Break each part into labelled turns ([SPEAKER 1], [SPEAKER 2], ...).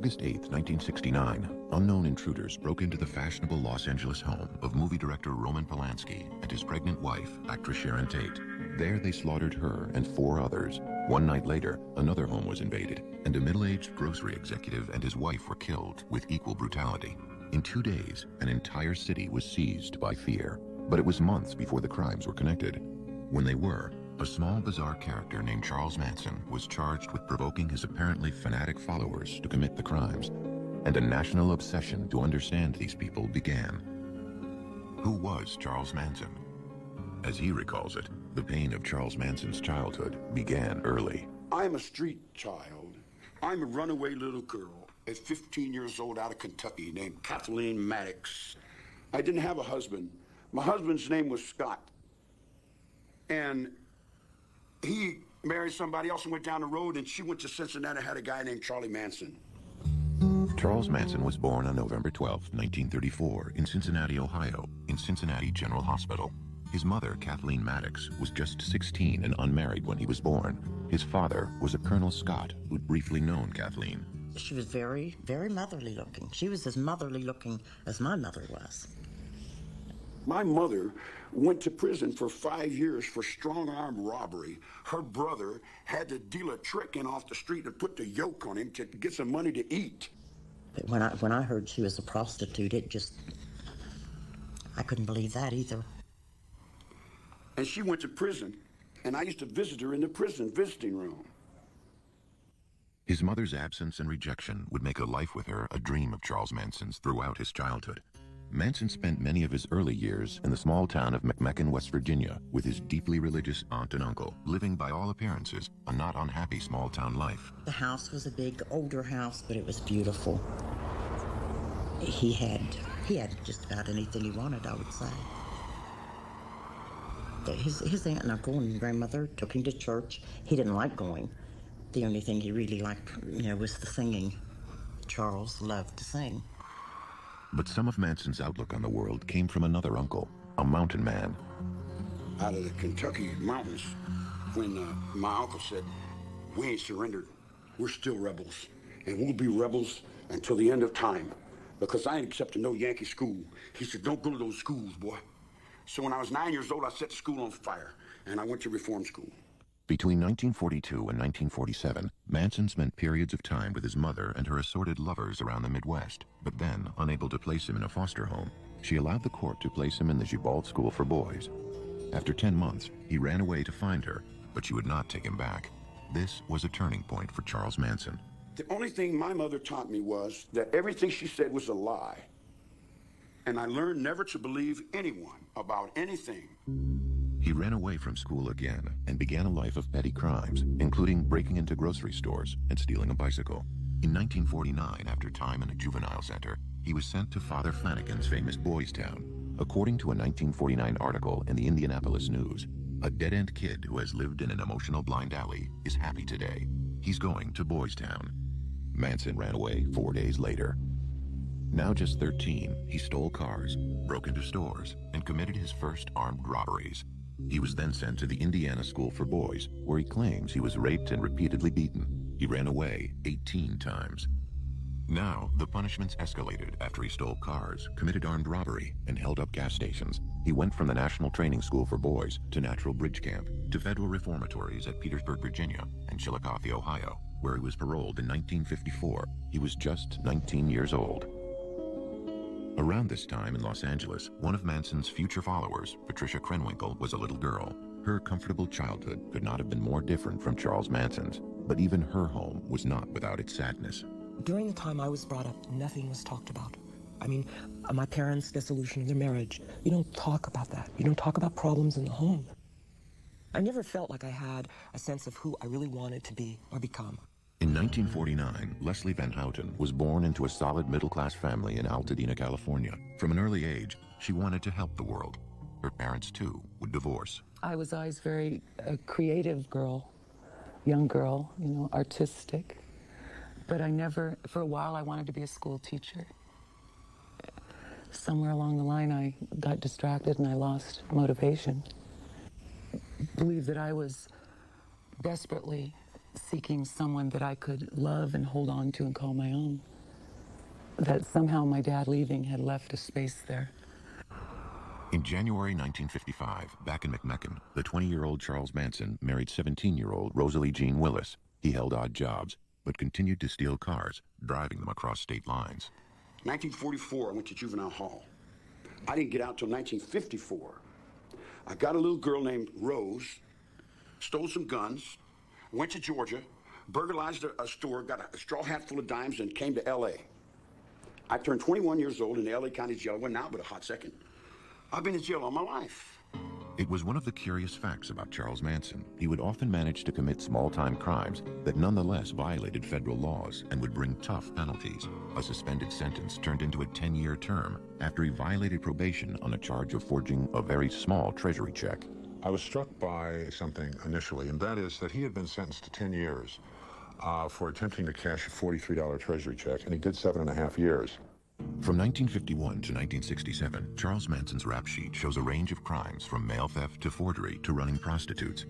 [SPEAKER 1] August 8, 1969, unknown intruders broke into the fashionable Los Angeles home of movie director Roman Polanski and his pregnant wife, actress Sharon Tate. There they slaughtered her and 4 others. One night later, another home was invaded, and a middle-aged grocery executive and his wife were killed with equal brutality. In 2 days, an entire city was seized by fear. But it was months before the crimes were connected. When they were, a small, bizarre character named Charles Manson was charged with provoking his apparently fanatic followers to commit the crimes, and a national obsession to understand these people began. Who was Charles Manson? As he recalls it, the pain of Charles Manson's childhood began early.
[SPEAKER 2] I'm a street child. I'm a runaway little girl at 15 years old out of Kentucky named Kathleen Maddox. I didn't have a husband. My husband's name was Scott. And he married somebody else and went down the road, and she went to Cincinnati and had a guy named Charlie Manson.
[SPEAKER 1] Charles Manson was born on November 12, 1934, in Cincinnati, Ohio, in Cincinnati General Hospital. His mother, Kathleen Maddox, was just 16 and unmarried when he was born. His father was a Colonel Scott who'd briefly known Kathleen.
[SPEAKER 3] She was very, very motherly looking. She was as motherly looking as my mother was.
[SPEAKER 2] My mother went to prison for 5 years for strong-arm robbery. Her brother had to deal a trick in off the street and put the yoke on him to get some money to eat.
[SPEAKER 3] But when I heard she was a prostitute, I couldn't believe that either.
[SPEAKER 2] And she went to prison, and I used to visit her in the prison visiting room.
[SPEAKER 1] His mother's absence and rejection would make a life with her a dream of Charles Manson's throughout his childhood. Manson spent many of his early years in the small town of McMecken, West Virginia, with his deeply religious aunt and uncle, living by all appearances a not unhappy small-town life.
[SPEAKER 3] The house was a big, older house, but it was beautiful. He had just about anything he wanted, I would say. His aunt and uncle and grandmother took him to church. He didn't like going. The only thing he really liked, was the singing. Charles loved to sing.
[SPEAKER 1] But some of Manson's outlook on the world came from another uncle, a mountain man.
[SPEAKER 2] Out of the Kentucky mountains, when my uncle said, "We ain't surrendered. We're still rebels. And we'll be rebels until the end of time. Because I ain't accepting no Yankee school." He said, "Don't go to those schools, boy." So when I was 9 years old, I set the school on fire, and I went to reform school.
[SPEAKER 1] Between 1942 and 1947, Manson spent periods of time with his mother and her assorted lovers around the Midwest. But then, unable to place him in a foster home, she allowed the court to place him in the Gibald School for Boys. After 10 months, he ran away to find her, but she would not take him back. This was a turning point for Charles Manson.
[SPEAKER 2] The only thing my mother taught me was that everything she said was a lie. And I learned never to believe anyone about anything.
[SPEAKER 1] He ran away from school again and began a life of petty crimes, including breaking into grocery stores and stealing a bicycle. In 1949, after time in a juvenile center, he was sent to Father Flanagan's famous Boys Town. According to a 1949 article in the Indianapolis News, a dead-end kid who has lived in an emotional blind alley is happy today. He's going to Boys Town. Manson ran away 4 days later. Now just 13, he stole cars, broke into stores, and committed his first armed robberies. He was then sent to the Indiana School for Boys, where he claims he was raped and repeatedly beaten. He ran away 18 times. Now, the punishments escalated after he stole cars, committed armed robbery, and held up gas stations. He went from the National Training School for Boys to Natural Bridge Camp, to federal reformatories at Petersburg, Virginia, and Chillicothe, Ohio, where he was paroled in 1954. He was just 19 years old. Around this time in Los Angeles, one of Manson's future followers, Patricia Krenwinkel, was a little girl. Her comfortable childhood could not have been more different from Charles Manson's, but even her home was not without its sadness.
[SPEAKER 4] During the time I was brought up, nothing was talked about. I mean, my parents' dissolution of their marriage, you don't talk about that. You don't talk about problems in the home. I never felt like I had a sense of who I really wanted to be or become.
[SPEAKER 1] In 1949, Leslie Van Houten was born into a solid middle-class family in Altadena, California. From an early age, she wanted to help the world. Her parents, too, would divorce.
[SPEAKER 5] I was always very creative girl, young girl, artistic. But for a while, I wanted to be a school teacher. Somewhere along the line, I got distracted and I lost motivation. I believe that I was desperately seeking someone that I could love and hold on to and call my own. that somehow my dad leaving had left a space there.
[SPEAKER 1] In January 1955, back in McMecken, the 20-year-old Charles Manson married 17-year-old Rosalie Jean Willis. He held odd jobs, but continued to steal cars, driving them across state lines.
[SPEAKER 2] 1944, I went to juvenile hall. I didn't get out till 1954. I got a little girl named Rose, stole some guns, went to Georgia, burglarized a store, got a straw hat full of dimes, and came to L.A. I turned 21 years old in the L.A. County Jail. Wasn't out but a hot second. I've been in jail all my life.
[SPEAKER 1] It was one of the curious facts about Charles Manson. He would often manage to commit small-time crimes that nonetheless violated federal laws and would bring tough penalties. A suspended sentence turned into a 10-year term after he violated probation on a charge of forging a very small treasury check.
[SPEAKER 6] I was struck by something initially, and that is that he had been sentenced to 10 years for attempting to cash a $43 treasury check, and he did 7.5 years.
[SPEAKER 1] From 1951 to 1967, Charles Manson's rap sheet shows a range of crimes from mail theft to forgery to running prostitutes.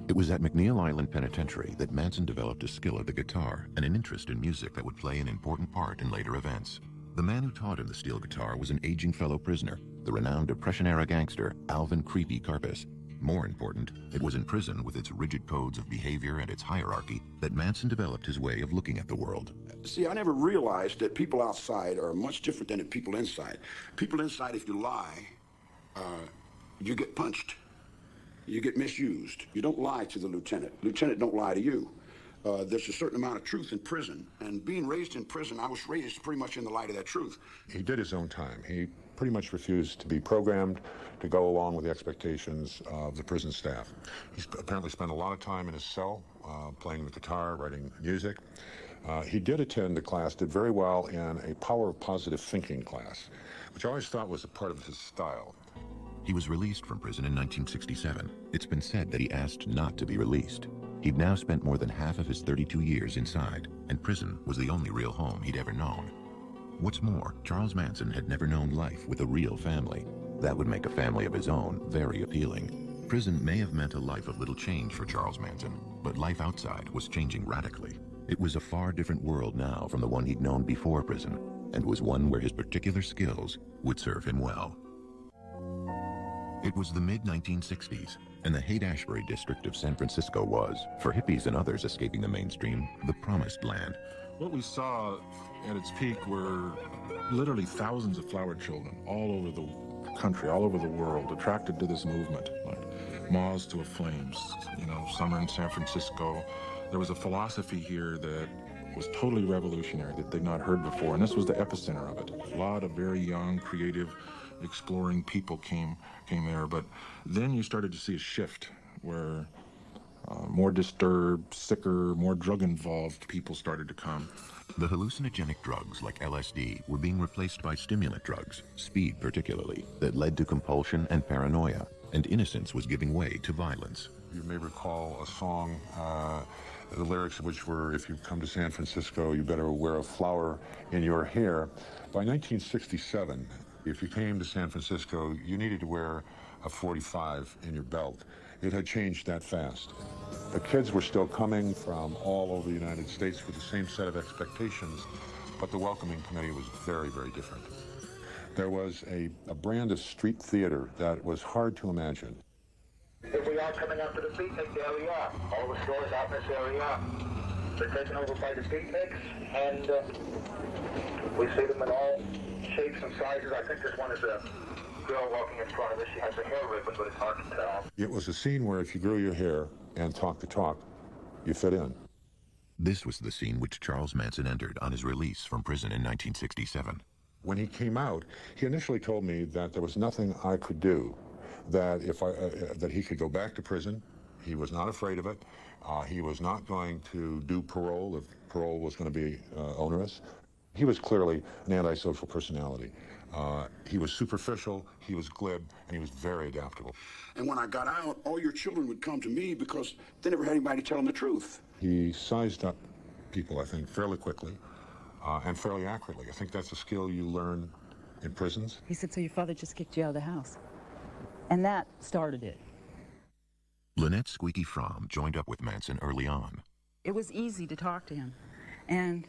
[SPEAKER 1] It was at McNeil Island Penitentiary that Manson developed a skill of the guitar and an interest in music that would play an important part in later events. The man who taught him the steel guitar was an aging fellow prisoner, the renowned Depression-era gangster Alvin "Creepy" Karpis. More important, it was in prison with its rigid codes of behavior and its hierarchy that Manson developed his way of looking at the world.
[SPEAKER 2] See, I never realized that people outside are much different than the people inside. People inside, if you lie, you get punched. You get misused. You don't lie to the lieutenant. Lieutenant don't lie to you. There's a certain amount of truth in prison. And being raised in prison, I was raised pretty much in the light of that truth.
[SPEAKER 6] He did his own time. He pretty much refused to be programmed to go along with the expectations of the prison staff. He's apparently spent a lot of time in his cell, playing the guitar, writing music. He did attend a class, did very well in a power of positive thinking class, which I always thought was a part of his style.
[SPEAKER 1] He was released from prison in 1967. It's been said that he asked not to be released. He'd now spent more than half of his 32 years inside, and prison was the only real home he'd ever known. What's more, Charles Manson had never known life with a real family. That would make a family of his own very appealing. Prison may have meant a life of little change for Charles Manson, but life outside was changing radically. It was a far different world now from the one he'd known before prison, and was one where his particular skills would serve him well. It was the mid-1960s, and the Haight-Ashbury district of San Francisco was, for hippies and others escaping the mainstream, the promised land.
[SPEAKER 7] What we saw at its peak were literally thousands of flower children all over the country, all over the world, attracted to this movement, like moths to a flame. You know, summer in San Francisco. There was a philosophy here that was totally revolutionary that they'd not heard before, and this was the epicenter of it. A lot of very young, creative, exploring people came there, but then you started to see a shift where more disturbed, sicker, more drug-involved people started to come.
[SPEAKER 1] The hallucinogenic drugs like LSD were being replaced by stimulant drugs, speed particularly, that led to compulsion and paranoia, and innocence was giving way to violence.
[SPEAKER 6] You may recall a song, the lyrics of which were, "If you come to San Francisco, you better wear a flower in your hair." By 1967, if you came to San Francisco, you needed to wear a .45 in your belt. It had changed that fast. The kids were still coming from all over the United States with the same set of expectations, but the welcoming committee was very, very different. There was a brand of street theater that was hard to imagine.
[SPEAKER 8] If we are coming up to the beatniks, there we are. All the stores out in this area, they're taken over by the beatniks, and we see them in all shapes and sizes. I think this one is a girl walking in front of us. She has a hair ribbon, but it's hard to tell.
[SPEAKER 6] It was a scene where if you grew your hair and talked the talk, you fit in.
[SPEAKER 1] This was the scene which Charles Manson entered on his release from prison in 1967.
[SPEAKER 6] When he came out, he initially told me that there was nothing I could do, that that he could go back to prison. He was not afraid of it. He was not going to do parole if parole was going to be onerous. He was clearly an antisocial personality. He was superficial, he was glib, and he was very adaptable.
[SPEAKER 2] And when I got out, all your children would come to me because they never had anybody to tell them the truth.
[SPEAKER 6] He sized up people, I think, fairly quickly and fairly accurately. I think that's a skill you learn in prisons.
[SPEAKER 9] He said, so your father just kicked you out of the house. And that started it.
[SPEAKER 1] Lynette Squeaky Fromm joined up with Manson early on.
[SPEAKER 9] It was easy to talk to him. And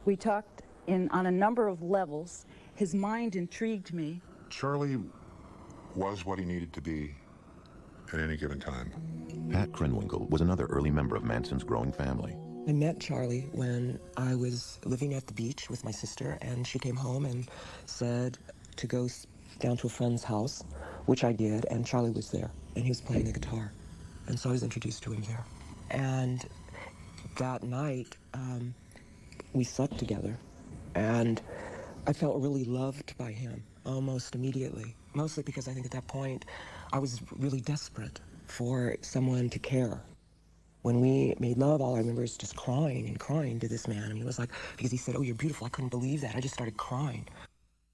[SPEAKER 9] we talked on a number of levels. His mind intrigued me.
[SPEAKER 6] Charlie was what he needed to be at any given time.
[SPEAKER 1] Pat Krenwinkel was another early member of Manson's growing family.
[SPEAKER 4] I met Charlie when I was living at the beach with my sister, and she came home and said to go down to a friend's house, which I did, and Charlie was there, and he was playing the guitar. And so I was introduced to him there. And that night, we slept together, and I felt really loved by him almost immediately, mostly because I think at that point I was really desperate for someone to care. When we made love, all I remember is just crying and crying to this man. I mean, it was like, because he said, "Oh, you're beautiful." I couldn't believe that. I just started crying.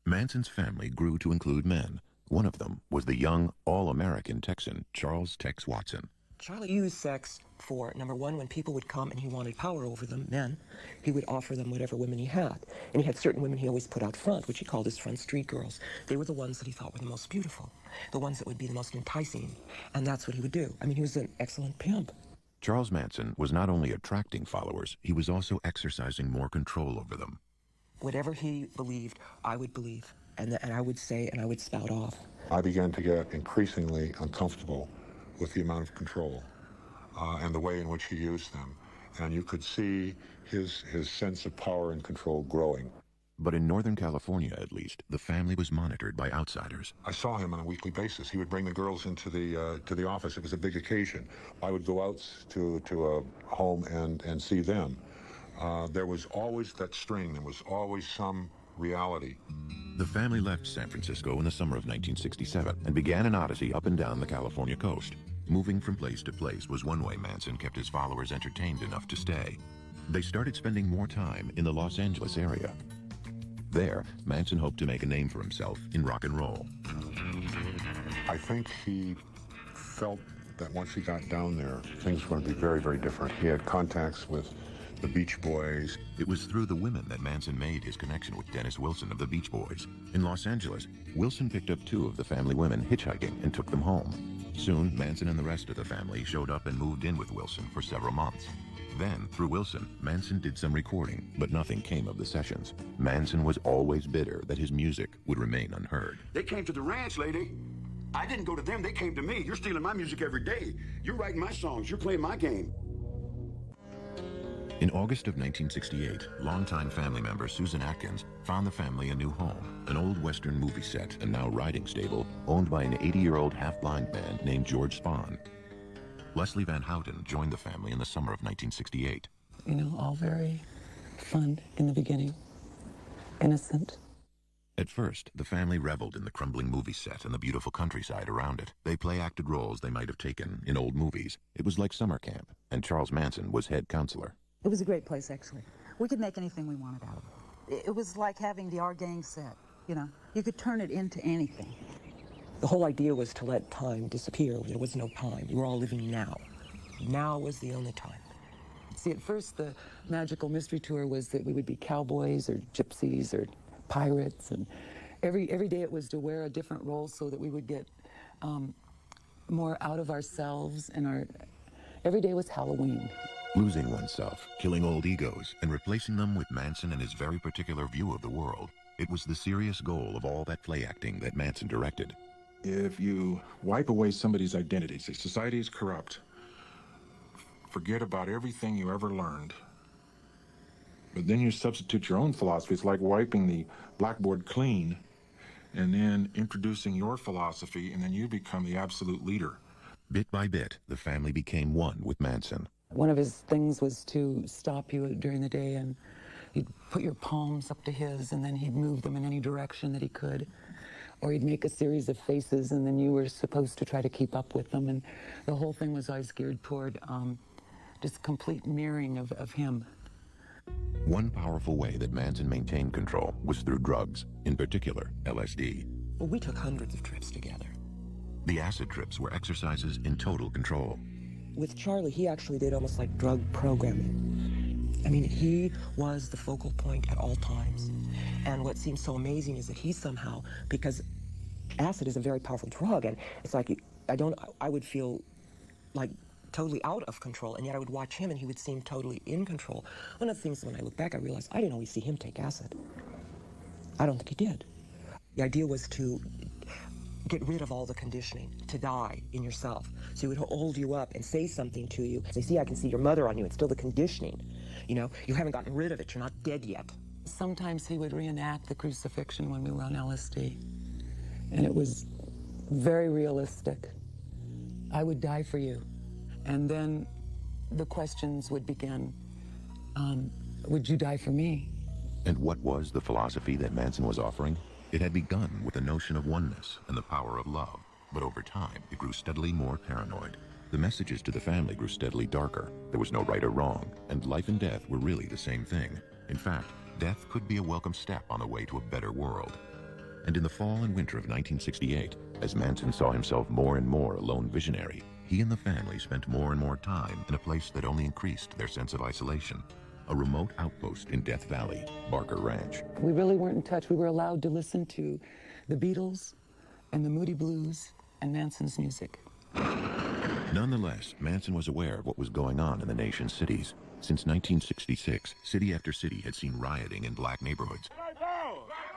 [SPEAKER 1] Manson's family grew to include men. One of them was the young, all-American Texan, Charles Tex Watson.
[SPEAKER 4] Charlie used sex for, number one, when people would come and he wanted power over them, men, he would offer them whatever women he had. And he had certain women he always put out front, which he called his front street girls. They were the ones that he thought were the most beautiful, the ones that would be the most enticing. And that's what he would do. I mean, he was an excellent pimp.
[SPEAKER 1] Charles Manson was not only attracting followers, he was also exercising more control over them.
[SPEAKER 4] Whatever he believed, I would believe. And I would say, and I would spout off.
[SPEAKER 6] I began to get increasingly uncomfortable with the amount of control and the way in which he used them. And you could see his sense of power and control growing.
[SPEAKER 1] But in Northern California, at least, the family was monitored by outsiders.
[SPEAKER 6] I saw him on a weekly basis. He would bring the girls into the office. It was a big occasion. I would go out to a home and see them. There was always that string. There was always some reality.
[SPEAKER 1] The family left San Francisco in the summer of 1967 and began an odyssey up and down the California coast. Moving from place to place was one way Manson kept his followers entertained enough to stay. They started spending more time in the Los Angeles area. There, Manson hoped to make a name for himself in rock and roll.
[SPEAKER 6] I think he felt that once he got down there, things were going to be very, very different. He had contacts with the Beach Boys.
[SPEAKER 1] It was through the women that Manson made his connection with Dennis Wilson of the Beach Boys. In Los Angeles, Wilson picked up 2 of the family women hitchhiking and took them home. Soon, Manson and the rest of the family showed up and moved in with Wilson for several months. Then, through Wilson, Manson did some recording, but nothing came of the sessions. Manson was always bitter that his music would remain unheard.
[SPEAKER 2] They came to the ranch, lady. I didn't go to them, they came to me. You're stealing my music every day. You're writing my songs, you're playing my game.
[SPEAKER 1] In August of 1968, longtime family member Susan Atkins found the family a new home, an old Western movie set and now riding stable owned by an 80-year-old half-blind man named George Spahn. Leslie Van Houten joined the family in the summer of 1968.
[SPEAKER 5] You know, all very fun in the beginning, innocent.
[SPEAKER 1] At first, the family reveled in the crumbling movie set and the beautiful countryside around it. They play-acted roles they might have taken in old movies. It was like summer camp, and Charles Manson was head counselor.
[SPEAKER 9] It was a great place, actually. We could make anything we wanted out of it. It was like having the Our Gang set, you know. You could turn it into anything.
[SPEAKER 4] The whole idea was to let time disappear. There was no time. We were all living now. Now was the only time.
[SPEAKER 5] See, at first the magical mystery tour was that we would be cowboys or gypsies or pirates, and every day it was to wear a different role so that we would get more out of ourselves, and every day was Halloween.
[SPEAKER 1] Losing oneself, killing old egos, and replacing them with Manson and his very particular view of the world. It was the serious goal of all that play acting that Manson directed.
[SPEAKER 7] If you wipe away somebody's identity, say society is corrupt, forget about everything you ever learned, but then you substitute your own philosophy. It's like wiping the blackboard clean and then introducing your philosophy, and then you become the absolute leader.
[SPEAKER 1] Bit by bit, the family became one with Manson.
[SPEAKER 5] One of his things was to stop you during the day, and he'd put your palms up to his, and then he'd move them in any direction that he could. Or he'd make a series of faces, and then you were supposed to try to keep up with them. And the whole thing was always geared toward just complete mirroring of him.
[SPEAKER 1] One powerful way that Manson maintained control was through drugs, in particular LSD.
[SPEAKER 4] Well, we took hundreds of trips together.
[SPEAKER 1] The acid trips were exercises in total control.
[SPEAKER 4] With Charlie, he actually did almost like drug programming. I mean, he was the focal point at all times. And what seems so amazing is that he somehow, because acid is a very powerful drug, and it's like, I would feel like totally out of control, and yet I would watch him and he would seem totally in control. One of the things when I look back, I realized I didn't always see him take acid. I don't think he did. The idea was to get rid of all the conditioning, to die in yourself. So he would hold you up and say something to you. Say, see, I can see your mother on you. It's still the conditioning. You know, you haven't gotten rid of it. You're not dead yet.
[SPEAKER 5] Sometimes he would reenact the crucifixion when we were on LSD. And it was very realistic. I would die for you. And then the questions would begin. Would you die for me?
[SPEAKER 1] And what was the philosophy that Manson was offering? It had begun with the notion of oneness and the power of love, but over time, it grew steadily more paranoid. The messages to the family grew steadily darker. There was no right or wrong, and life and death were really the same thing. In fact, death could be a welcome step on the way to a better world. And in the fall and winter of 1968, as Manson saw himself more and more a lone visionary, he and the family spent more and more time in a place that only increased their sense of isolation. A remote outpost in Death Valley, Barker Ranch.
[SPEAKER 5] We really weren't in touch. We were allowed to listen to the Beatles and the Moody Blues and Manson's music.
[SPEAKER 1] Nonetheless, Manson was aware of what was going on in the nation's cities. Since 1966, city after city had seen rioting in black neighborhoods.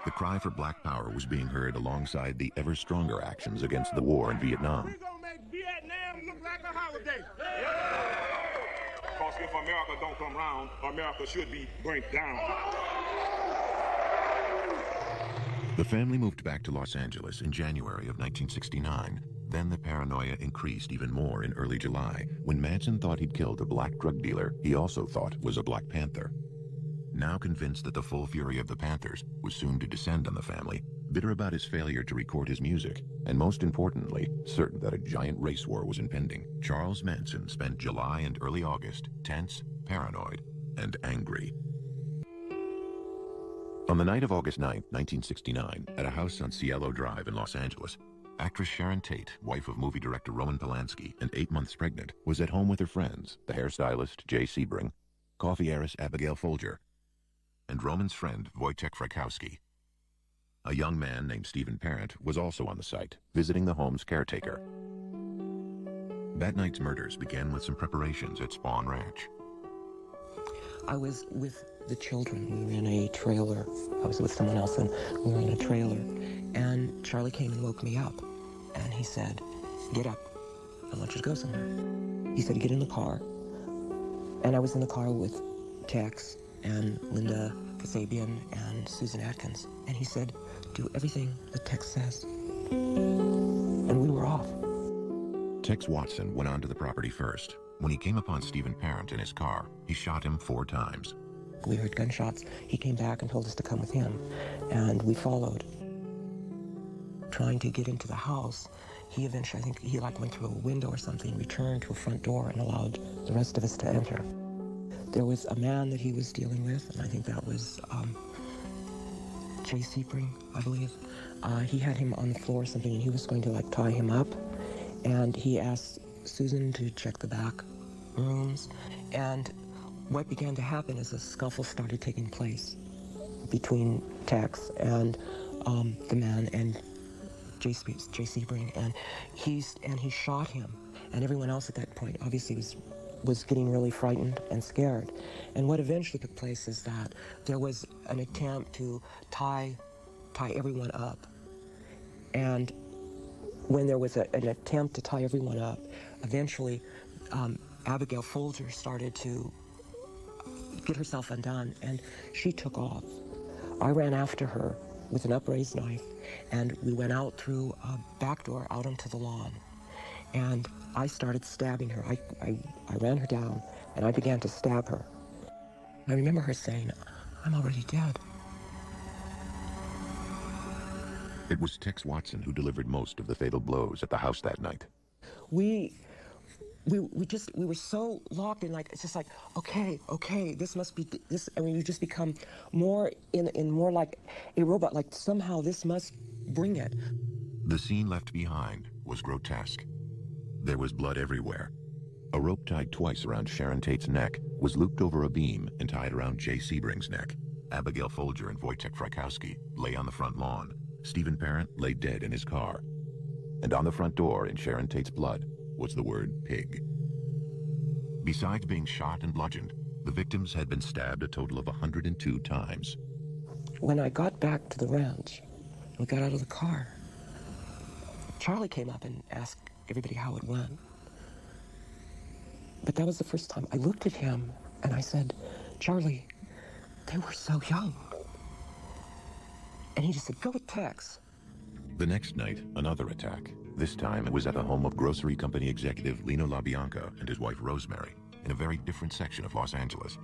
[SPEAKER 1] The cry for black power was being heard alongside the ever stronger actions against the war in Vietnam.
[SPEAKER 10] We're gonna make Vietnam look like a holiday. Because if America don't come round, America should be burnt down.
[SPEAKER 1] The family moved back to Los Angeles in January of 1969. Then the paranoia increased even more in early July, when Manson thought he'd killed a black drug dealer he also thought was a Black Panther. Now convinced that the full fury of the Panthers was soon to descend on the family, bitter about his failure to record his music, and most importantly, certain that a giant race war was impending, Charles Manson spent July and early August tense, paranoid, and angry. On the night of August 9, 1969, at a house on Cielo Drive in Los Angeles, actress Sharon Tate, wife of movie director Roman Polanski and 8 months pregnant, was at home with her friends, the hairstylist Jay Sebring, coffee heiress Abigail Folger, and Roman's friend Wojciech Frykowski. A young man named Stephen Parent was also on the site, visiting the home's caretaker. That night's murders began with some preparations at Spawn Ranch.
[SPEAKER 4] I was with the children. We were in a trailer. I was with someone else, and we were in a trailer. And Charlie came and woke me up. And he said, get up. I want you to go somewhere. He said, get in the car. And I was in the car with Tex and Linda Kasabian and Susan Atkins. And he said, do everything that Tex says. And we were off.
[SPEAKER 1] Tex Watson went onto the property first. When he came upon Stephen Parent in his car, he shot him 4 times.
[SPEAKER 4] We heard gunshots. He came back and told us to come with him, and we followed. Trying to get into the house, he eventually, I think he went through a window or something, returned to a front door and allowed the rest of us to enter. There was a man that he was dealing with, and I think that was Jay Sebring, I believe. He had him on the floor or something, and he was going to tie him up, and he asked Susan to check the back rooms, and what began to happen is a scuffle started taking place between Tex and the man and Jay Sebring, and he shot him, and everyone else at that point obviously was getting really frightened and scared. And what eventually took place is that there was an attempt to tie everyone up, and when there was an attempt to tie everyone up, eventually Abigail Folger started to get herself undone, and she took off. I ran after her with an upraised knife, and we went out through a back door out onto the lawn, and I started stabbing her. I ran her down, and I began to stab her. I remember her saying, I'm already dead.
[SPEAKER 1] It was Tex Watson who delivered most of the fatal blows at the house that night.
[SPEAKER 4] We were so locked in, it's just okay, this must be this. I mean, you just become more in more like a robot, somehow this must bring it.
[SPEAKER 1] The scene left behind was grotesque. There was blood everywhere. A rope tied twice around Sharon Tate's neck was looped over a beam and tied around Jay Sebring's neck. Abigail Folger and Wojciech Frykowski lay on the front lawn. Stephen Parent lay dead in his car. And on the front door in Sharon Tate's blood was the word pig. Besides being shot and bludgeoned, the victims had been stabbed a total of 102 times.
[SPEAKER 4] When I got back to the ranch, we got out of the car. Charlie came up and asked everybody how it went. But that was the first time I looked at him and I said, Charlie, they were so young. And he just said, go with Tex.
[SPEAKER 1] The next night, another attack. This time it was at the home of grocery company executive Lino LaBianca and his wife Rosemary in a very different section of Los Angeles.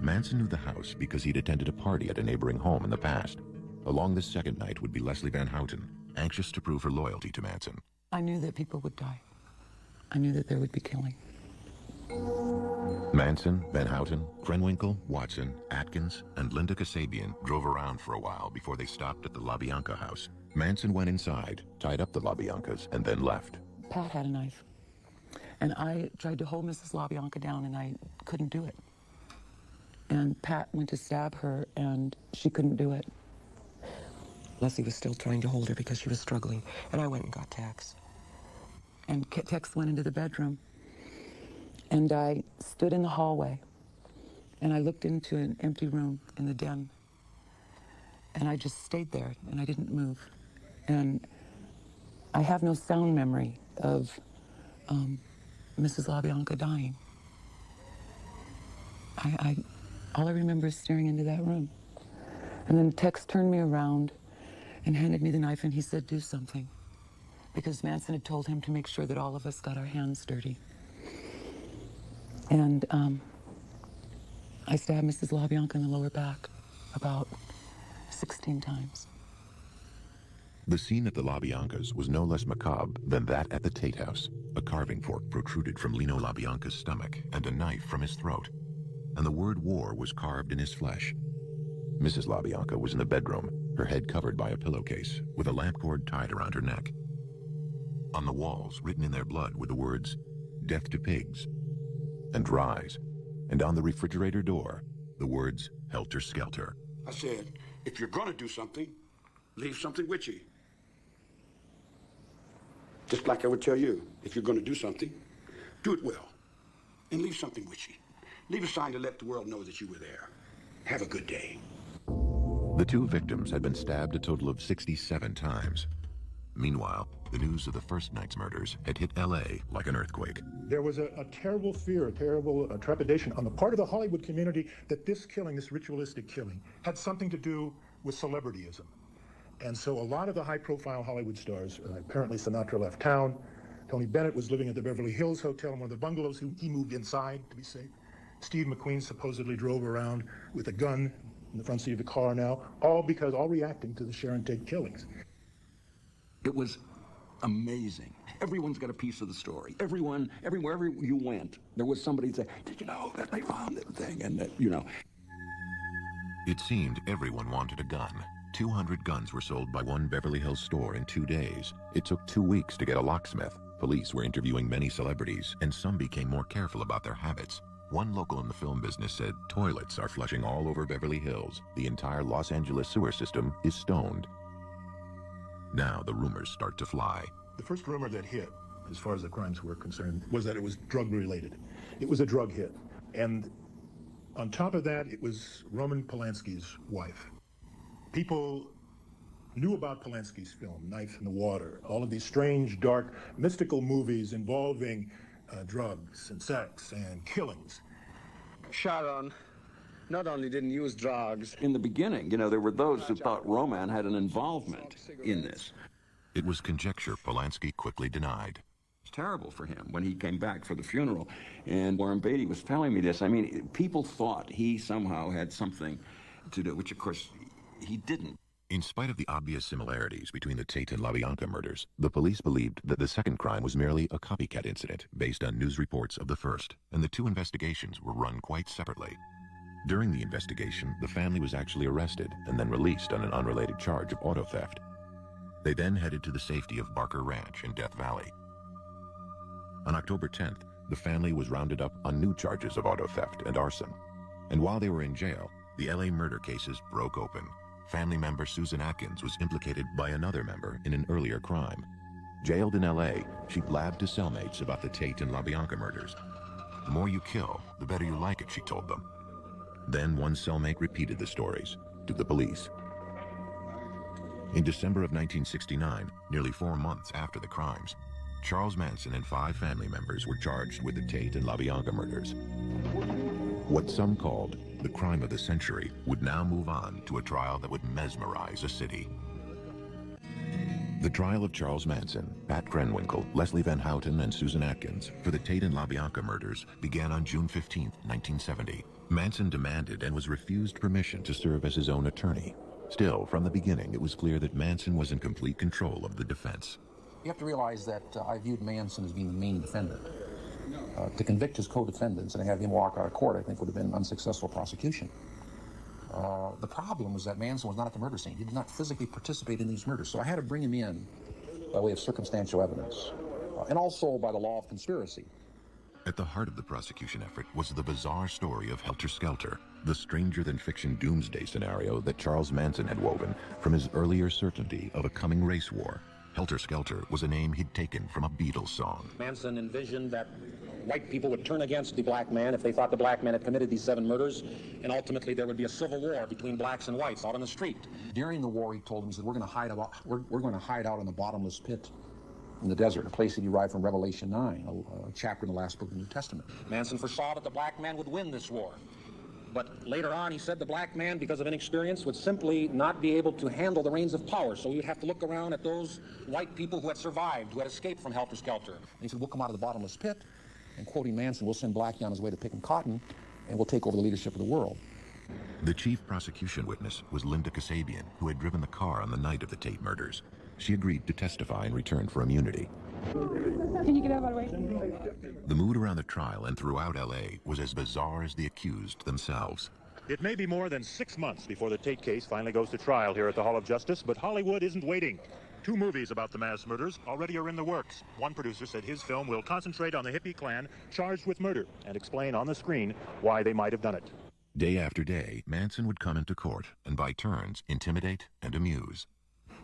[SPEAKER 1] Manson knew the house because he'd attended a party at a neighboring home in the past. Along this second night would be Leslie Van Houten, anxious to prove her loyalty to Manson.
[SPEAKER 5] I knew that people would die. I knew that there would be killing.
[SPEAKER 1] Manson, Van Houten, Krenwinkel, Watson, Atkins, and Linda Kasabian drove around for a while before they stopped at the LaBianca house. Manson went inside, tied up the LaBiancas, and then left.
[SPEAKER 5] Pat had a knife. And I tried to hold Mrs. LaBianca down, and I couldn't do it. And Pat went to stab her, and she couldn't do it.
[SPEAKER 4] Leslie was still trying to hold her because she was struggling, and I went and got Tex.
[SPEAKER 5] And Tex went into the bedroom, and I stood in the hallway, and I looked into an empty room in the den, and I just stayed there, and I didn't move. And I have no sound memory of Mrs. LaBianca dying. All I remember is staring into that room. And then Tex turned me around and handed me the knife, and he said, do something. Because Manson had told him to make sure that all of us got our hands dirty. And I stabbed Mrs. LaBianca in the lower back about 16 times.
[SPEAKER 1] The scene at the LaBiancas was no less macabre than that at the Tate house. A carving fork protruded from Lino LaBianca's stomach and a knife from his throat. And the word war was carved in his flesh. Mrs. LaBianca was in the bedroom, her head covered by a pillowcase, with a lamp cord tied around her neck. On the walls, written in their blood, were the words, "Death to pigs," and "Rise," and on the refrigerator door, the words, "Helter Skelter."
[SPEAKER 2] I said, if you're gonna do something, leave something with you. Just like I would tell you, if you're gonna do something, do it well, and leave something with you. Leave a sign to let the world know that you were there. Have a good day.
[SPEAKER 1] The two victims had been stabbed a total of 67 times. Meanwhile, the news of the first night's murders had hit L.A. like an earthquake.
[SPEAKER 11] There was a terrible fear, a terrible trepidation on the part of the Hollywood community that this killing, this ritualistic killing, had something to do with celebrityism. And so a lot of the high-profile Hollywood stars, apparently Sinatra left town. Tony Bennett was living at the Beverly Hills Hotel in one of the bungalows. He moved inside to be safe. Steve McQueen supposedly drove around with a gun in the front seat of the car now, all reacting to the Sharon Tate killings.
[SPEAKER 12] It was amazing. Everyone's got a piece of the story. Everywhere you went, there was somebody say, did you know that they found that thing? And that, you know.
[SPEAKER 1] It seemed everyone wanted a gun. 200 guns were sold by one Beverly Hills store in 2 days. It took 2 weeks to get a locksmith. Police were interviewing many celebrities, and some became more careful about their habits. One local in the film business said, toilets are flushing all over Beverly Hills. The entire Los Angeles sewer system is stoned. Now the rumors start to fly.
[SPEAKER 11] The first rumor that hit, as far as the crimes were concerned, was that it was drug-related. It was a drug hit. And on top of that, it was Roman Polanski's wife. People knew about Polanski's film, Knife in the Water, all of these strange, dark, mystical movies involving drugs and sex and killings.
[SPEAKER 12] Sharon not only didn't use drugs. In the beginning, there were those who thought Roman had an involvement in this.
[SPEAKER 1] It was conjecture Polanski quickly denied.
[SPEAKER 12] It's terrible for him when he came back for the funeral, and Warren Beatty was telling me this. I mean, people thought he somehow had something to do, which of course he didn't.
[SPEAKER 1] In spite of the obvious similarities between the Tate and LaBianca murders, the police believed that the second crime was merely a copycat incident based on news reports of the first, and the two investigations were run quite separately. During the investigation, the family was actually arrested and then released on an unrelated charge of auto theft. They then headed to the safety of Barker Ranch in Death Valley. On October 10th, the family was rounded up on new charges of auto theft and arson. And while they were in jail, the LA murder cases broke open. Family member Susan Atkins was implicated by another member in an earlier crime. Jailed in LA, she blabbed to cellmates about the Tate and LaBianca murders. The more you kill, the better you like it, she told them. Then one cellmate repeated the stories to the police. In December of 1969, nearly 4 months after the crimes, Charles Manson and 5 family members were charged with the Tate and LaBianca murders. What some called the crime of the century would now move on to a trial that would mesmerize a city. The trial of Charles Manson, Pat Krenwinkel, Leslie Van Houten, and Susan Atkins for the Tate and LaBianca murders began on June 15, 1970. Manson demanded and was refused permission to serve as his own attorney. Still, from the beginning, it was clear that Manson was in complete control of the defense.
[SPEAKER 13] You have to realize that I viewed Manson as being the main defendant. To convict his co-defendants and have him walk out of court, I think, would have been an unsuccessful prosecution. The problem was that Manson was not at the murder scene. He did not physically participate in these murders, so I had to bring him in by way of circumstantial evidence, and also by the law of conspiracy.
[SPEAKER 1] At the heart of the prosecution effort was the bizarre story of Helter Skelter, the stranger-than-fiction doomsday scenario that Charles Manson had woven from his earlier certainty of a coming race war. Helter Skelter was a name he'd taken from a Beatles song.
[SPEAKER 13] Manson envisioned that white people would turn against the black man if they thought the black man had committed these 7 murders, and ultimately there would be a civil war between blacks and whites out on the street. During the war, he told them, he said, we're going to hide out in the bottomless pit in the desert, a place he derived from Revelation 9, a chapter in the last book of the New Testament. Manson foresaw that the black man would win this war. But later on, he said the black man, because of inexperience, would simply not be able to handle the reins of power. So we would have to look around at those white people who had survived, who had escaped from Helter Skelter. And he said, we'll come out of the bottomless pit, and quoting Manson, we'll send Blackie on his way to picking cotton, and we'll take over the leadership of the world.
[SPEAKER 1] The chief prosecution witness was Linda Kasabian, who had driven the car on the night of the Tate murders. She agreed to testify in return for immunity.
[SPEAKER 14] Can you get out of my way?
[SPEAKER 1] The mood around the trial and throughout L.A. was as bizarre as the accused themselves.
[SPEAKER 11] It may be more than 6 months before the Tate case finally goes to trial here at the Hall of Justice, but Hollywood isn't waiting. 2 movies about the mass murders already are in the works. One producer said his film will concentrate on the hippie clan charged with murder and explain on the screen why they might have done it.
[SPEAKER 1] Day after day, Manson would come into court and by turns intimidate and amuse.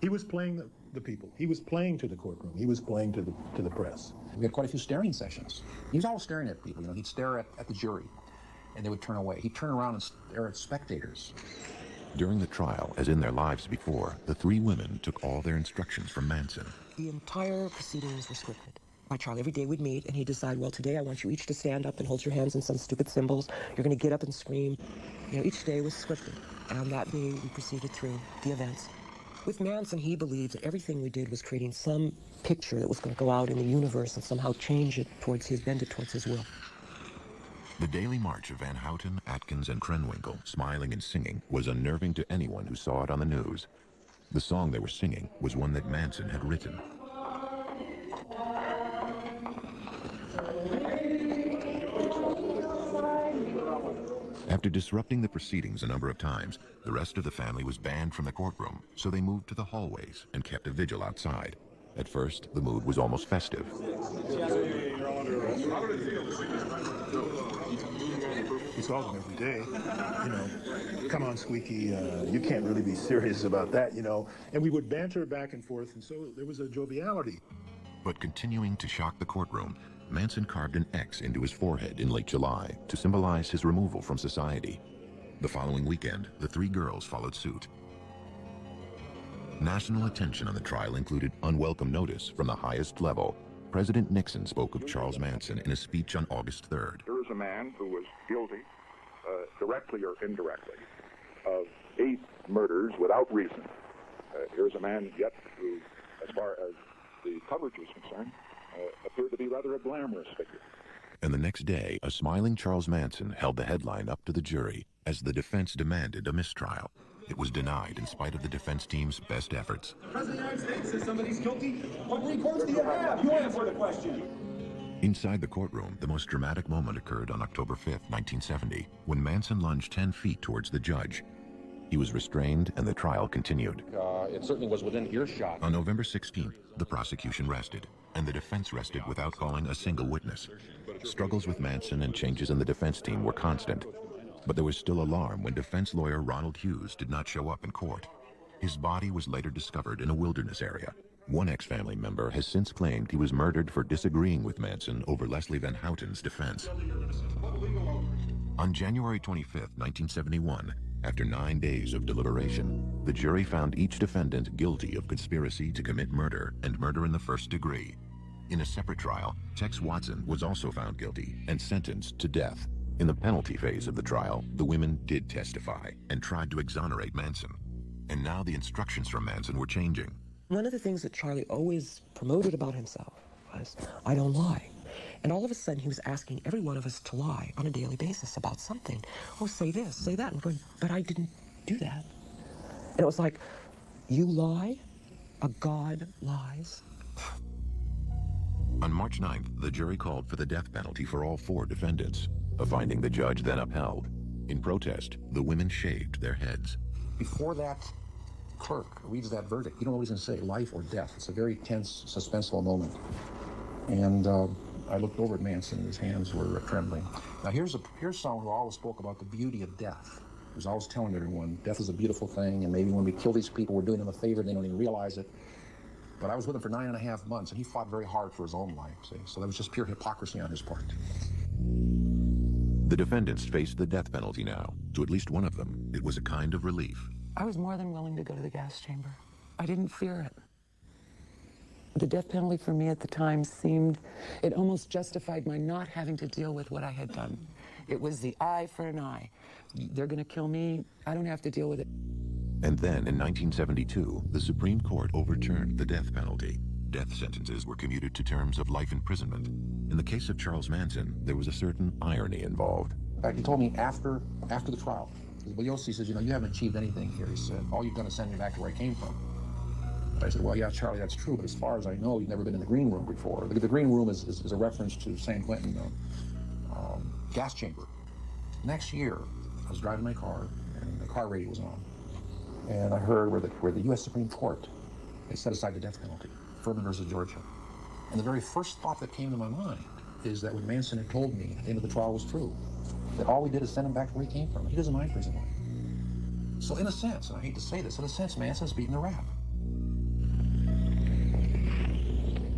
[SPEAKER 11] He was playing the people. He was playing to the courtroom. He was playing to the press.
[SPEAKER 13] We had quite a few staring sessions. He was always staring at people. You know, he'd stare at the jury, and they would turn away. He'd turn around and stare at spectators.
[SPEAKER 1] During the trial, as in their lives before, the 3 women took all their instructions from Manson.
[SPEAKER 4] The entire proceedings were scripted. My trial, every day we'd meet, and he'd decide, well, today I want you each to stand up and hold your hands in some stupid symbols. You're going to get up and scream. You know, each day was scripted. And that day we proceeded through the events. With Manson, he believed that everything we did was creating some picture that was going to go out in the universe and somehow change it towards his, bend it towards his will.
[SPEAKER 1] The daily march of Van Houten, Atkins, and Krenwinkel, smiling and singing, was unnerving to anyone who saw it on the news. The song they were singing was one that Manson had written. After disrupting the proceedings a number of times, the rest of the family was banned from the courtroom, so they moved to the hallways and kept a vigil outside. At first, the mood was almost festive.
[SPEAKER 11] We saw them every day, you know, come on, Squeaky, you can't really be serious about that, you know. And we would banter back and forth, and so there was a joviality.
[SPEAKER 1] But continuing to shock the courtroom, Manson carved an X into his forehead in late July to symbolize his removal from society. The following weekend, the 3 girls followed suit. National attention on the trial included unwelcome notice from the highest level. President Nixon spoke of Charles Manson in a speech on August 3rd.
[SPEAKER 15] There is a man who was guilty, directly or indirectly, of 8 murders without reason. Here's a man yet who, as far as the coverage is concerned, appeared to be rather a glamorous figure.
[SPEAKER 1] And the next day, a smiling Charles Manson held the headline up to the jury as the defense demanded a mistrial. It was denied in spite of the defense team's best efforts.
[SPEAKER 16] The President of the United States says somebody's guilty. What recourse do you have? You answer the question.
[SPEAKER 1] Inside the courtroom, the most dramatic moment occurred on October 5th, 1970, when Manson lunged 10 feet towards the judge. He was restrained and the trial continued.
[SPEAKER 13] It certainly was within earshot.
[SPEAKER 1] On November 16th, the prosecution rested, and the defense rested without calling a single witness. Struggles with Manson and changes in the defense team were constant. But there was still alarm when defense lawyer Ronald Hughes did not show up in court. His body was later discovered in a wilderness area. One ex-family member has since claimed he was murdered for disagreeing with Manson over Leslie Van Houten's defense. On January 25, 1971, after 9 days of deliberation, the jury found each defendant guilty of conspiracy to commit murder and murder in the first degree. In a separate trial, Tex Watson was also found guilty and sentenced to death. In the penalty phase of the trial, the women did testify and tried to exonerate Manson. And now the instructions from Manson were changing.
[SPEAKER 4] One of the things that Charlie always promoted about himself was, I don't lie. And all of a sudden, he was asking every one of us to lie on a daily basis about something. Oh, say this, say that. And going, but I didn't do that. And it was like, you lie, a god lies.
[SPEAKER 1] On March 9th, the jury called for the death penalty for all 4 defendants, a finding the judge then upheld. In protest, the women shaved their heads.
[SPEAKER 13] Before that clerk reads that verdict, you don't know what he's going to say, life or death. It's a very tense, suspenseful moment. And I looked over at Manson, and his hands were trembling. Now here's someone who always spoke about the beauty of death. He was always telling everyone, death is a beautiful thing, and maybe when we kill these people, we're doing them a favor, and they don't even realize it. But I was with him for 9.5 months, and he fought very hard for his own life, see? So that was just pure hypocrisy on his part.
[SPEAKER 1] The defendants faced the death penalty now. To at least one of them, it was a kind of relief.
[SPEAKER 5] I was more than willing to go to the gas chamber. I didn't fear it. The death penalty for me at the time seemed, it almost justified my not having to deal with what I had done. It was the eye for an eye. They're going to kill me. I don't have to deal with it.
[SPEAKER 1] And then in 1972, the Supreme Court overturned the death penalty. Death sentences were commuted to terms of life imprisonment. In the case of Charles Manson, there was a certain irony involved.
[SPEAKER 13] In fact, he told me after the trial, well, Yossi says, you know, you haven't achieved anything here. He said, all you've done is send me back to where I came from. I said, well, yeah, Charlie, that's true, but as far as I know, you've never been in the green room before. The green room is a reference to San Quentin gas chamber. Next year, I was driving my car, and the car radio was on. And I heard where the U.S. Supreme Court had set aside the death penalty, Furman versus Georgia. And the very first thought that came to my mind is that what Manson had told me at the end of the trial was true. That all we did is send him back to where he came from. He doesn't mind prison life. So in a sense, and I hate to say this, in a sense, Manson's beating the rap.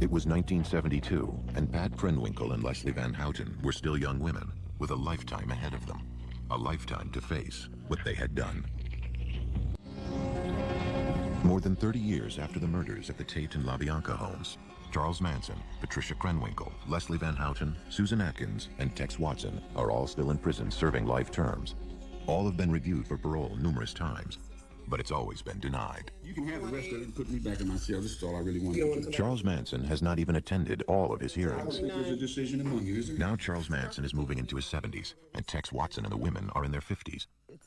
[SPEAKER 1] It was 1972, and Pat Krenwinkel and Leslie Van Houten were still young women with a lifetime ahead of them. A lifetime to face what they had done. More than 30 years after the murders at the Tate and LaBianca homes, Charles Manson, Patricia Krenwinkel, Leslie Van Houten, Susan Atkins, and Tex Watson are all still in prison serving life terms. All have been reviewed for parole numerous times, but it's always been denied.
[SPEAKER 2] You can have the rest of it and put me back in my cell. This is all I really want to do.
[SPEAKER 1] Charles Manson has not even attended all of his hearings.
[SPEAKER 2] There's a decision among you, is there?
[SPEAKER 1] Now Charles Manson is moving into his 70s, and Tex Watson and the women are in their 50s.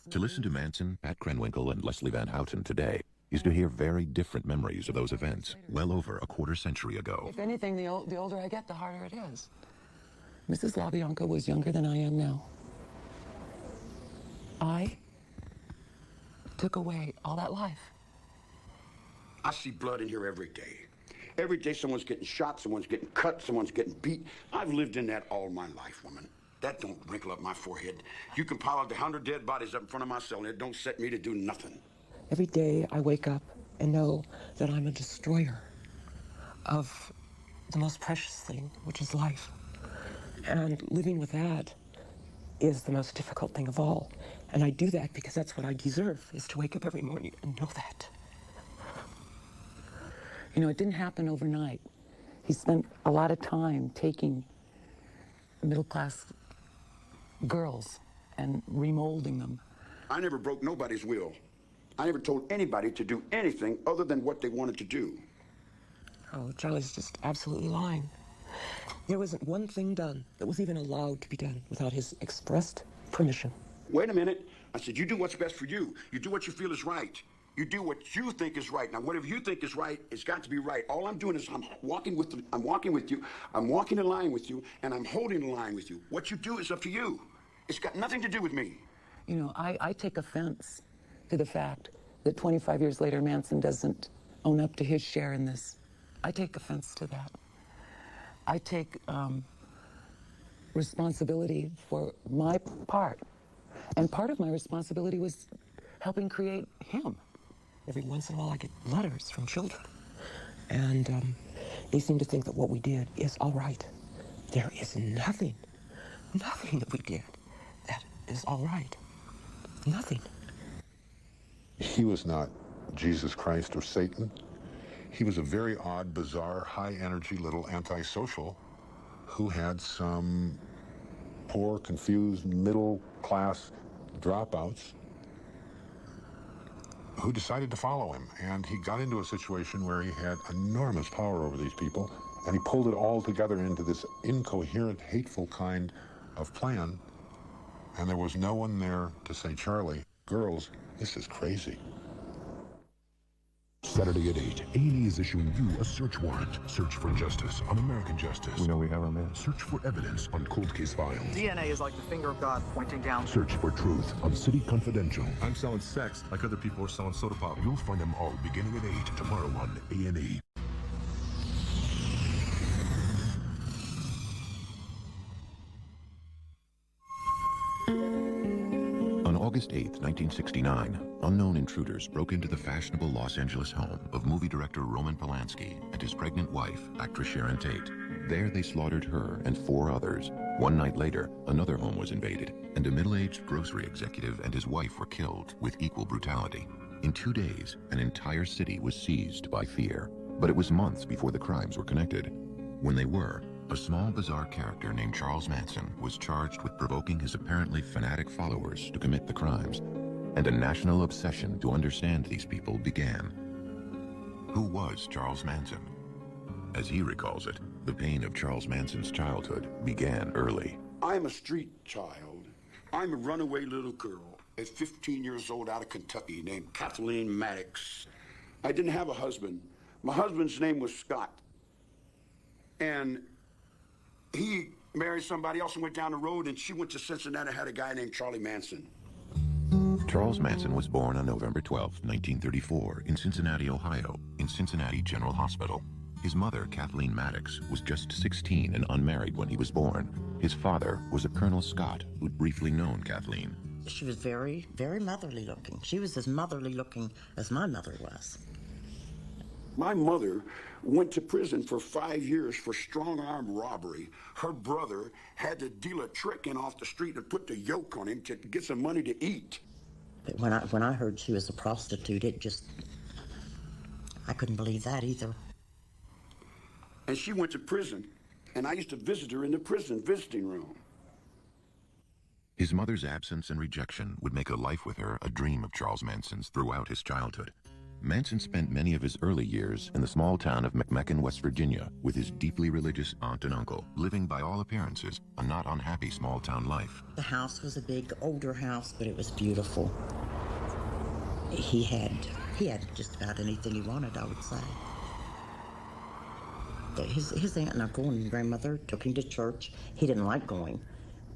[SPEAKER 1] To listen to Manson, Pat Krenwinkel, and Leslie Van Houten today is to hear very different memories of those events well over a quarter century ago.
[SPEAKER 5] If anything, the older I get, the harder it is. Mrs. LaBianca was younger than I am now. I took away all that life.
[SPEAKER 2] I see blood in here every day. Every day someone's getting shot, someone's getting cut, someone's getting beat. I've lived in that all my life, woman. That don't wrinkle up my forehead. You can pile up 100 dead bodies up in front of my cell, and it don't set me to do nothing.
[SPEAKER 4] Every day I wake up and know that I'm a destroyer of the most precious thing, which is life. And living with that is the most difficult thing of all. And I do that because that's what I deserve, is to wake up every morning and know that.
[SPEAKER 5] You know, it didn't happen overnight. He spent a lot of time taking middle-class girls and remolding them.
[SPEAKER 2] I never broke nobody's will. I never told anybody to do anything other than what they wanted to do.
[SPEAKER 4] Oh, Charlie's just absolutely lying. There wasn't one thing done that was even allowed to be done without his expressed permission.
[SPEAKER 2] Wait a minute. I said, you do what's best for you. You do what you feel is right. You do what you think is right. Now, whatever you think is right, it's got to be right. All I'm doing is I'm walking with you, I'm walking in line with you, and I'm holding the line with you. What you do is up to you. It's got nothing to do with me.
[SPEAKER 5] You know, I take offense to the fact that 25 years later, Manson doesn't own up to his share in this. I take offense to that. I take responsibility for my part. And part of my responsibility was helping create him.
[SPEAKER 4] Every once in a while I get letters from children And they seem to think that what we did is all right. There is nothing that we did that is all right. Nothing.
[SPEAKER 6] He was not Jesus Christ or Satan. He was a very odd, bizarre, high-energy little antisocial who had some poor, confused, middle-class dropouts who decided to follow him. And he got into a situation where he had enormous power over these people, and he pulled it all together into this incoherent, hateful kind of plan. And there was no one there to say, Charlie, girls, this is crazy.
[SPEAKER 17] Saturday at 8, A&E is issuing you a search warrant. Search for justice on American Justice.
[SPEAKER 18] We know we have our man.
[SPEAKER 17] Search for evidence on cold case files.
[SPEAKER 19] DNA is like the finger of God pointing down.
[SPEAKER 17] Search for truth on City Confidential.
[SPEAKER 18] I'm selling sex like other people are selling soda pop.
[SPEAKER 17] You'll find them all beginning at 8 tomorrow on A&E.
[SPEAKER 1] On August 8, 1969, unknown intruders broke into the fashionable Los Angeles home of movie director Roman Polanski and his pregnant wife, actress Sharon Tate. There they slaughtered her and 4 others. One night later, another home was invaded, and a middle-aged grocery executive and his wife were killed with equal brutality. In 2 days, an entire city was seized by fear. But it was months before the crimes were connected. When they were, a small, bizarre character named Charles Manson was charged with provoking his apparently fanatic followers to commit the crimes, and a national obsession to understand these people began. Who was Charles Manson? As he recalls it, the pain of Charles Manson's childhood began early.
[SPEAKER 2] I'm a street child. I'm a runaway little girl at 15 years old out of Kentucky named Kathleen Maddox. I didn't have a husband. My husband's name was Scott. And he married somebody else and went down the road, and she went to Cincinnati, had a guy named Charlie Manson.
[SPEAKER 1] Charles Manson was born on November 12, 1934, in Cincinnati, Ohio, in Cincinnati General Hospital. His mother, Kathleen Maddox, was just 16 and unmarried when he was born. His father was a Colonel Scott who'd briefly known Kathleen.
[SPEAKER 3] She was very, very motherly looking. She was as motherly looking as my mother was.
[SPEAKER 2] My mother went to prison for 5 years for strong-arm robbery. Her brother had to deal a trick in off the street and put the yoke on him to get some money to eat.
[SPEAKER 3] But when I heard she was a prostitute, I couldn't believe that either.
[SPEAKER 2] And she went to prison, and I used to visit her in the prison visiting room.
[SPEAKER 1] His mother's absence and rejection would make a life with her a dream of Charles Manson's throughout his childhood. Manson spent many of his early years in the small town of McMecken, West Virginia, with his deeply religious aunt and uncle, living by all appearances a not unhappy small-town life.
[SPEAKER 3] The house was a big, older house, but it was beautiful. He had just about anything he wanted, I would say. But his aunt and uncle and grandmother took him to church. He didn't like going.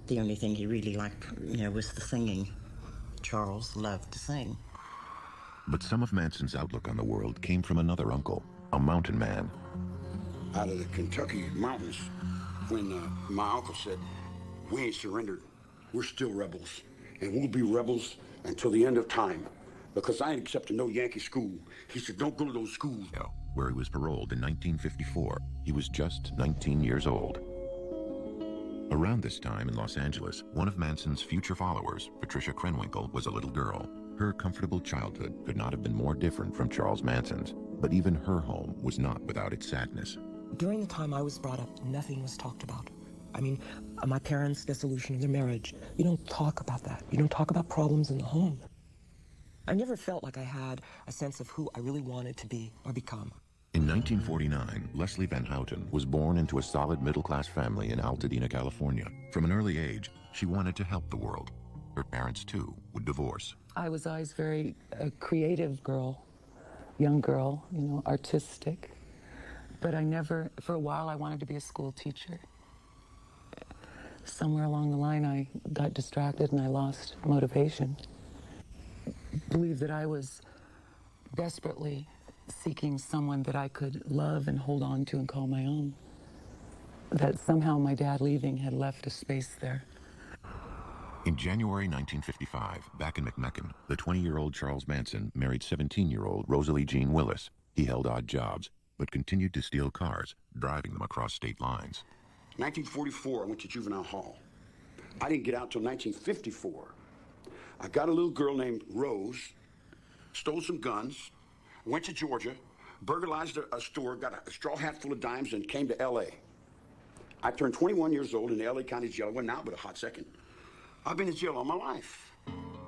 [SPEAKER 3] The only thing he really liked, was the singing. Charles loved to sing.
[SPEAKER 1] But some of Manson's outlook on the world came from another uncle, a mountain man.
[SPEAKER 2] Out of the Kentucky mountains, when my uncle said, "We ain't surrendered. We're still rebels, and we'll be rebels until the end of time, because I ain't accepting no Yankee school." He said, "Don't go to those schools."
[SPEAKER 1] Where he was paroled in 1954. He was just 19 years old. Around this time in Los Angeles, one of Manson's future followers, Patricia Krenwinkel, was a little girl. Her comfortable childhood could not have been more different from Charles Manson's, but even her home was not without its sadness.
[SPEAKER 4] During the time I was brought up, nothing was talked about. I mean, my parents' dissolution of their marriage. You don't talk about that. You don't talk about problems in the home. I never felt like I had a sense of who I really wanted to be or become.
[SPEAKER 1] In 1949, Leslie Van Houten was born into a solid middle-class family in Altadena, California. From an early age, she wanted to help the world. Her parents, too, would divorce.
[SPEAKER 5] I was always very creative girl, young girl, artistic. But I never, for a while, I wanted to be a school teacher. Somewhere along the line, I got distracted and I lost motivation. Believe that I was desperately seeking someone that I could love and hold on to and call my own. That somehow my dad leaving had left a space there.
[SPEAKER 1] In January 1955, back in McMecken, the 20-year-old Charles Manson married 17-year-old Rosalie Jean Willis. He held odd jobs. but continued to steal cars, driving them across state lines.
[SPEAKER 2] 1944, I went to juvenile hall. I didn't get out till 1954. I got a little girl named Rose, stole some guns, went to Georgia, burglarized a store, got a straw hat full of dimes, and came to L.A. I turned 21 years old in the L.A. County Jail. I went out but a hot second. I've been in jail all my life.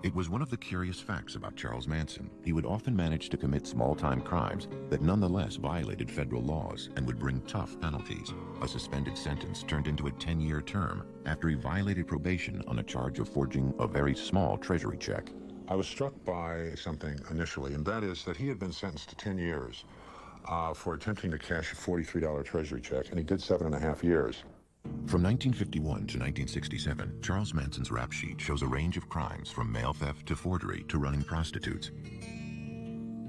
[SPEAKER 1] It was one of the curious facts about Charles Manson. He would often manage to commit small-time crimes that nonetheless violated federal laws and would bring tough penalties. A suspended sentence turned into a 10-year term after he violated probation on a charge of forging a very small treasury check.
[SPEAKER 6] I was struck by something initially, and that is that he had been sentenced to 10 years for attempting to cash a $43 treasury check, and he did 7.5 years.
[SPEAKER 1] From 1951 to 1967, Charles Manson's rap sheet shows a range of crimes from mail theft to forgery to running prostitutes.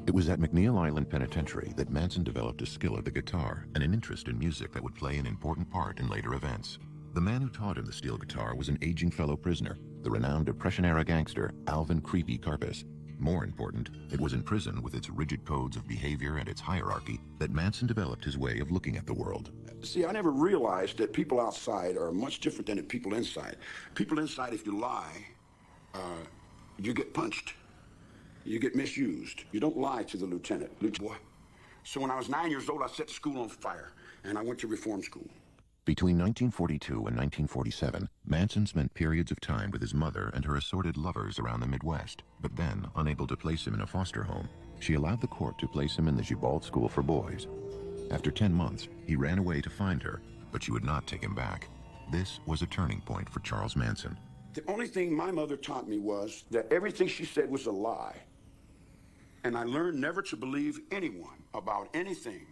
[SPEAKER 1] It was at McNeil Island Penitentiary that Manson developed a skill at the guitar and an interest in music that would play an important part in later events. The man who taught him the steel guitar was an aging fellow prisoner, the renowned Depression-era gangster Alvin "Creepy" Karpis. More important, it was in prison with its rigid codes of behavior and its hierarchy that Manson developed his way of looking at the world.
[SPEAKER 2] See, I never realized that people outside are much different than the people inside. People inside, if you lie, you get punched. You get misused. You don't lie to the lieutenant. Boy. So when I was 9 years old, I set the school on fire, and I went to reform school.
[SPEAKER 1] Between 1942 and 1947, Manson spent periods of time with his mother and her assorted lovers around the Midwest, but then, unable to place him in a foster home, she allowed the court to place him in the Gibald School for Boys. After 10 months, he ran away to find her, but she would not take him back. This was a turning point for Charles Manson.
[SPEAKER 2] The only thing my mother taught me was that everything she said was a lie. And I learned never to believe anyone about anything.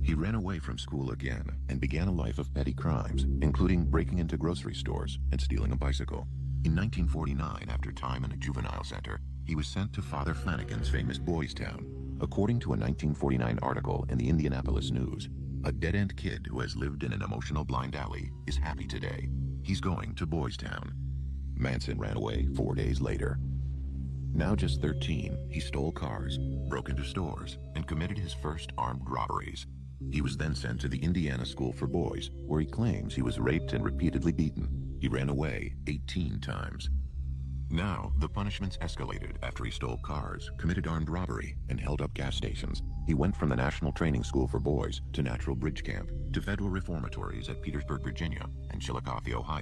[SPEAKER 1] He ran away from school again and began a life of petty crimes, including breaking into grocery stores and stealing a bicycle. In 1949, after time in a juvenile center, he was sent to Father Flanagan's famous Boys Town. According to a 1949 article in the Indianapolis News, a dead-end kid who has lived in an emotional blind alley is happy today. He's going to Boys Town. Manson ran away 4 days later. Now just 13, he stole cars, broke into stores, and committed his first armed robberies. He was then sent to the Indiana School for Boys, where he claims he was raped and repeatedly beaten. He ran away 18 times. Now, the punishments escalated after he stole cars, committed armed robbery, and held up gas stations. He went from the National Training School for Boys to Natural Bridge Camp to federal reformatories at Petersburg, Virginia, and Chillicothe, Ohio.